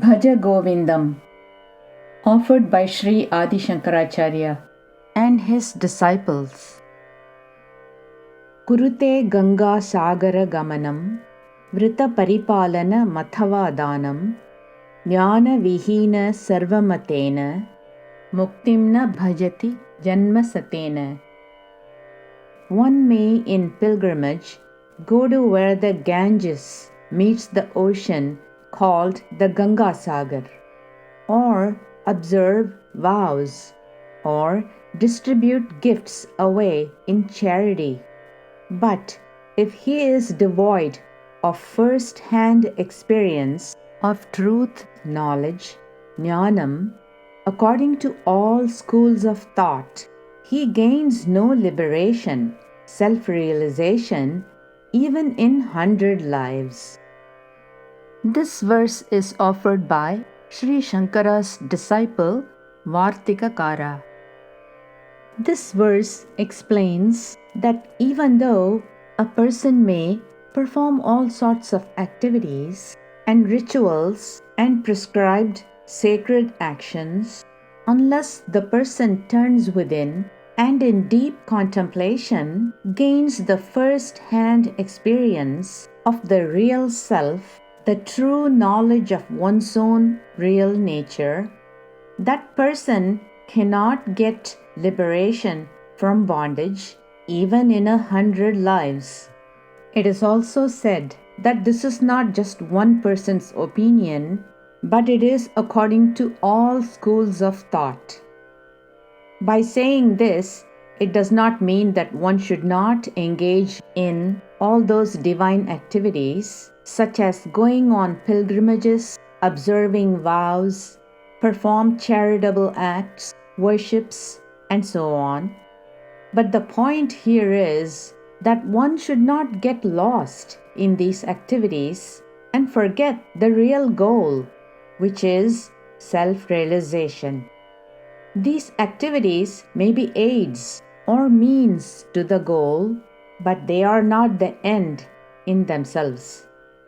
Bhaja Govindam, offered by Sri Adi Sankaracharya and his disciples. Kurute Ganga Sagara Gamanam, Vrita Paripalana Mathava Danam, Jnana Vihina Sarvamatena, Muktimna Bhajati Janma Satena. One may in pilgrimage go to where the Ganges meets the ocean called the Ganga Sagar, or observe vows, or distribute gifts away in charity. But if he is devoid of first-hand experience of truth knowledge, jnanam, according to all schools of thought, he gains no liberation, self-realization, even in 100 lives. This verse is offered by Sri Shankara's disciple Vartikakara. This verse explains that even though a person may perform all sorts of activities and rituals and prescribed sacred actions, unless the person turns within and in deep contemplation gains the first-hand experience of the real self, the true knowledge of one's own real nature, that person cannot get liberation from bondage even in 100 lives. It is also said that this is not just one person's opinion, but it is according to all schools of thought. By saying this, it does not mean that one should not engage in all those divine activities, such as going on pilgrimages, observing vows, perform charitable acts, worships, and so on. But the point here is that one should not get lost in these activities and forget the real goal, which is self-realization. These activities may be aids or means to the goal, but they are not the end in themselves.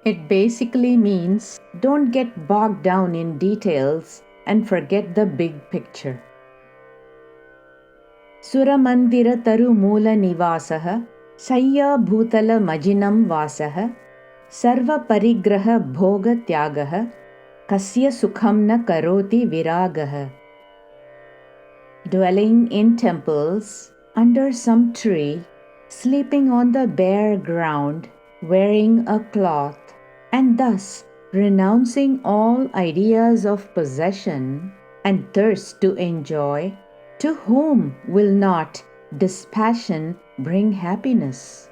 It basically means don't get bogged down in details and forget the big picture. Suramandira Taru Moola Nivasaha, Sayya Bhutala Majinam Vasaha, Sarva Parigraha Bhoga Tyagaha, Kasya Sukham na Karoti Viragaha. Dwelling in temples, under some tree, sleeping on the bare ground, wearing a cloth, and thus renouncing all ideas of possession and thirst to enjoy, to whom will not dispassion bring happiness?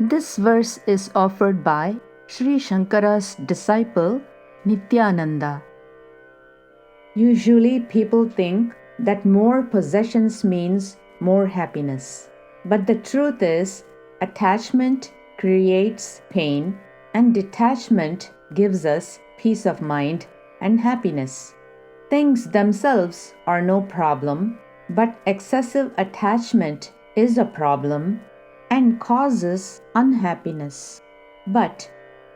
This verse is offered by Sri Shankara's disciple Nityananda. Usually people think that more possessions means more happiness. But the truth is, attachment creates pain and detachment gives us peace of mind and happiness. Things themselves are no problem, but excessive attachment is a problem and causes unhappiness. But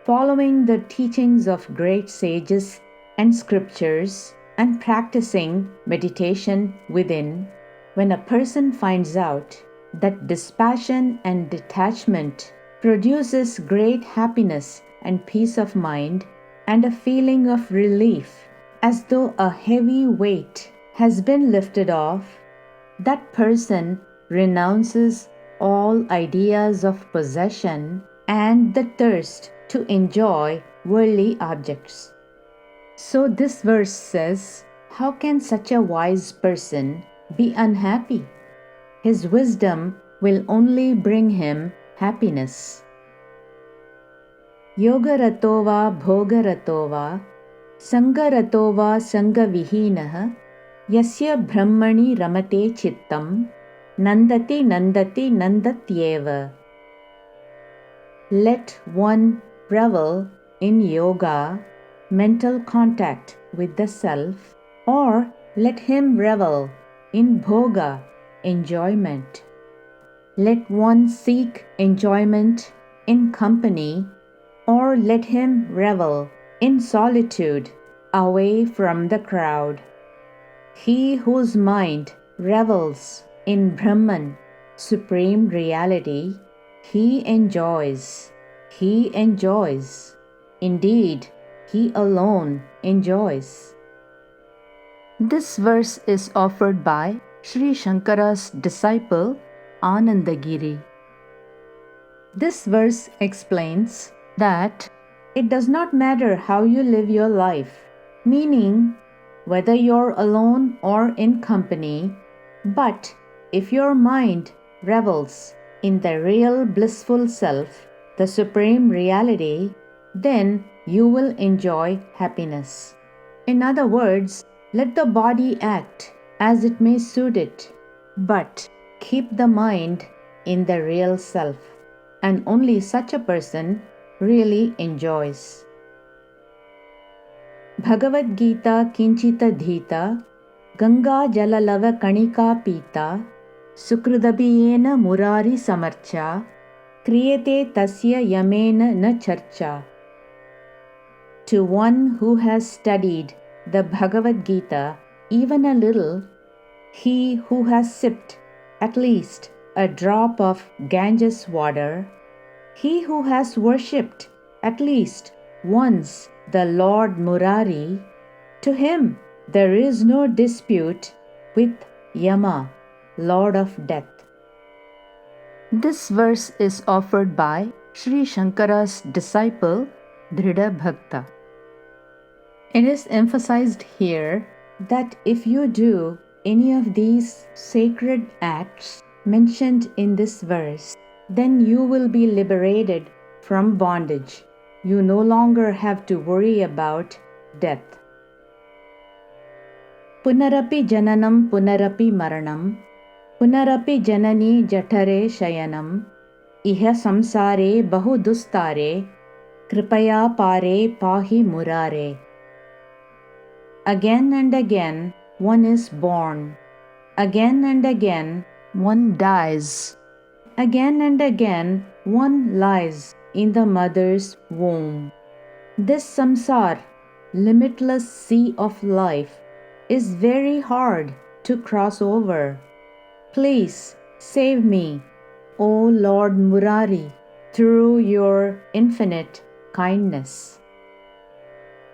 following the teachings of great sages and scriptures and practicing meditation within, when a person finds out that dispassion and detachment produces great happiness and peace of mind and a feeling of relief as though a heavy weight has been lifted off, that person renounces all ideas of possession and the thirst to enjoy worldly objects. So this verse says, how can such a wise person be unhappy? His wisdom will only bring him happiness. Yoga ratova bhoga ratova sangaratova sangavihinaha yasya brahmani ramate chittam nandati nandati nandatyeva. Let one revel in yoga, mental contact with the self, or let him revel in bhoga, enjoyment. Let one seek enjoyment in company, or let him revel in solitude, away from the crowd. He whose mind revels in Brahman, supreme reality, he enjoys. He enjoys. Indeed, he alone enjoys. This verse is offered by Sri Shankara's disciple Anandagiri. This verse explains that it does not matter how you live your life, meaning whether you're alone or in company, but if your mind revels in the real blissful self, the supreme reality, then you will enjoy happiness. In other words, let the body act as it may suit it, but keep the mind in the real self, and only such a person really enjoys. Bhagavad Gita Kinchita Dhita Ganga Jalalava Kanika Pita Sukridabhiyena Murari Samarcha Kriyate Tasya Yamena Na Charcha. To one who has studied the Bhagavad Gita even a little, he who has sipped at least a drop of Ganges water, he who has worshipped at least once the Lord Murari, to him there is no dispute with Yama, Lord of Death. This verse is offered by Sri Shankara's disciple Dhrida Bhakta. It is emphasized here that if you do any of these sacred acts mentioned in this verse, then you will be liberated from bondage. You no longer have to worry about death. Punarapi jananam punarapi maranam punarapi janani jatare shayanam iha samsare bahu dustare kripaya pare pahi murare. Again and again one is born. Again and again one dies. Again and again one lies in the mother's womb. This samsar, limitless sea of life, is very hard to cross over. Please save me, O Lord Murari, through your infinite kindness.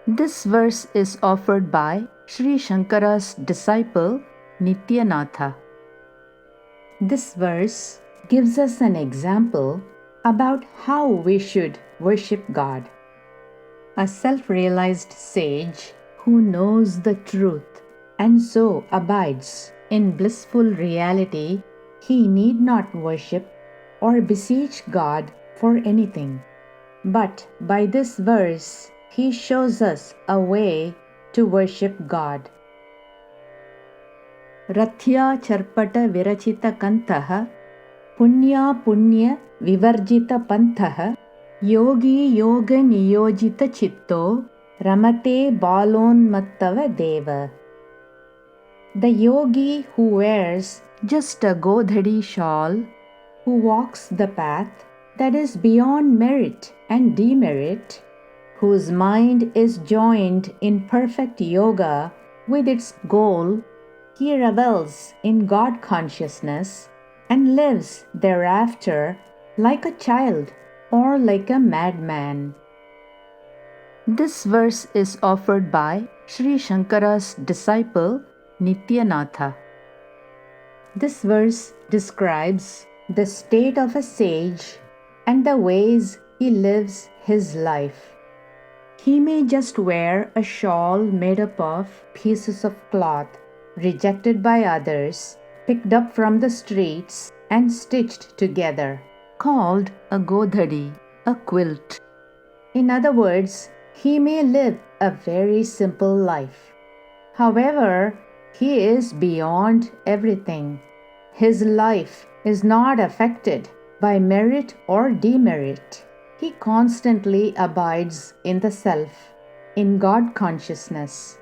This verse is offered by Sri Shankara's disciple Nityanatha. This verse gives us an example about how we should worship God. A self-realized sage who knows the truth and so abides in blissful reality, he need not worship or beseech God for anything. But by this verse, he shows us a way to worship God. Rathya charpata virachita kantaha punya punya vivarjita pantaha yogi yoga niyojita chitto ramate balonmattava deva. The yogi who wears just a godhadi shawl, who walks the path that is beyond merit and demerit, whose mind is joined in perfect yoga with its goal, he revels in God consciousness and lives thereafter like a child or like a madman. This verse is offered by Sri Shankara's disciple Nityanatha. This verse describes the state of a sage and the ways he lives his life. He may just wear a shawl made up of pieces of cloth rejected by others, picked up from the streets and stitched together, called a godhadi, a quilt. In other words, he may live a very simple life. However, he is beyond everything. His life is not affected by merit or demerit. He constantly abides in the self, in God consciousness,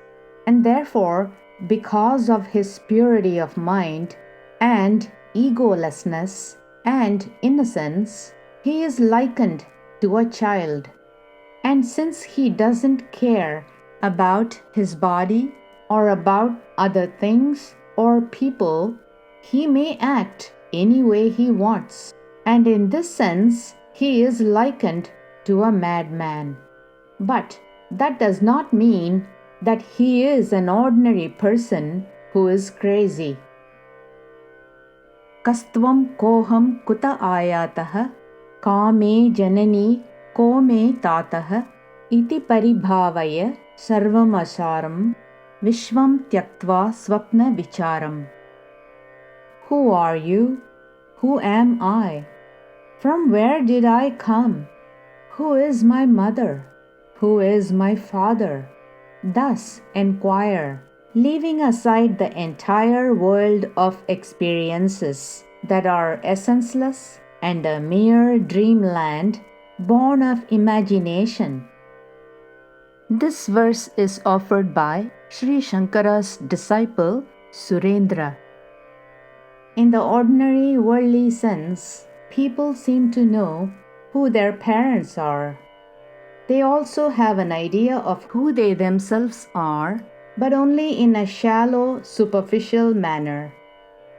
and therefore, because of his purity of mind and egolessness and innocence, he is likened to a child. And since he doesn't care about his body or about other things or people, he may act any way he wants. And in this sense, he is likened to a madman. But that does not mean that he is an ordinary person who is crazy. Kastvam koham kuta ayatah kame janani ko me tatah iti paribhavaya sarvam asaram vishvam tyaktva swapna vicharam. Who are you? Who am I? From where did I come? Who is my mother? Who is my father? Thus enquire, leaving aside the entire world of experiences that are essenceless and a mere dreamland born of imagination. This verse is offered by Sri Shankara's disciple Surendra. In the ordinary worldly sense, people seem to know who their parents are. They also have an idea of who they themselves are, but only in a shallow, superficial manner.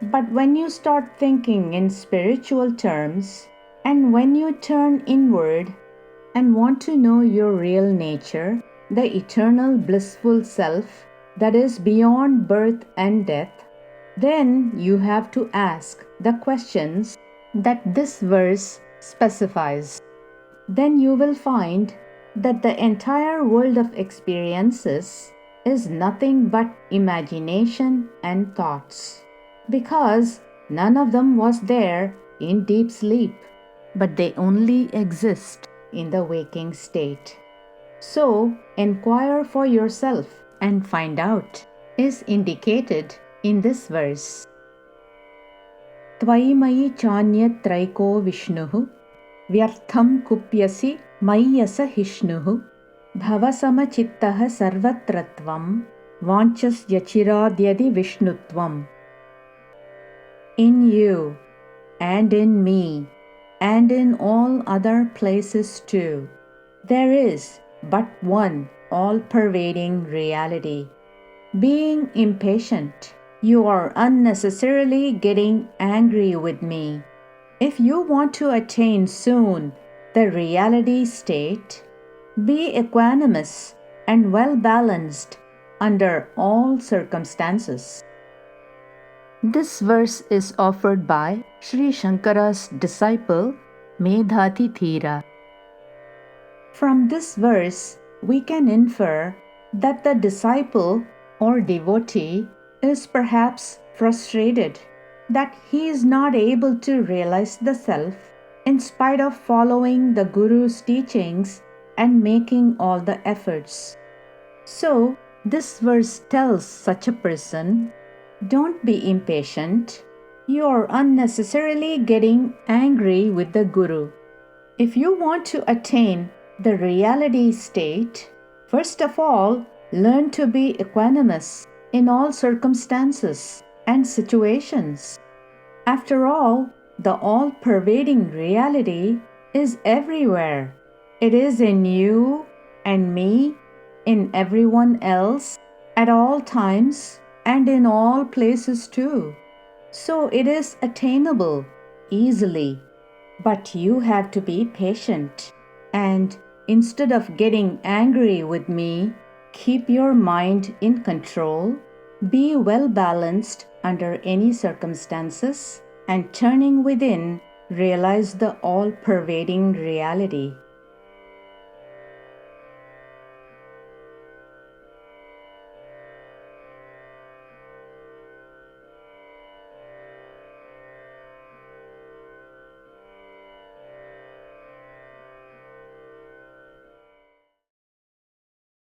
But when you start thinking in spiritual terms, and when you turn inward and want to know your real nature, the eternal blissful self that is beyond birth and death, then you have to ask the questions that this verse specifies. Then you will find that the entire world of experiences is nothing but imagination and thoughts, because none of them was there in deep sleep, but they only exist in the waking state. So, inquire for yourself and find out is indicated in this verse. Tvayimayi chanyat traiko vishnuhu vyartham kupyasi mayyasa hishnuhu bhavasama chittaha sarvatratvam vanchas yachiradyadi vishnutvam. In you, and in me, and in all other places too, there is but one all-pervading reality. Being impatient, you are unnecessarily getting angry with me. If you want to attain soon the reality state, be equanimous and well-balanced under all circumstances. This verse is offered by Sri Shankara's disciple Medhati Thira. From this verse, we can infer that the disciple or devotee is perhaps frustrated that he is not able to realize the self in spite of following the Guru's teachings and making all the efforts. So, this verse tells such a person, don't be impatient. You are unnecessarily getting angry with the Guru. If you want to attain the reality state, first of all, learn to be equanimous in all circumstances and situations. After all, the all-pervading reality is everywhere. It is in you and me, in everyone else, at all times, and in all places too. So it is attainable easily. But you have to be patient. And instead of getting angry with me, keep your mind in control, be well balanced under any circumstances, and turning within, realize the all-pervading reality.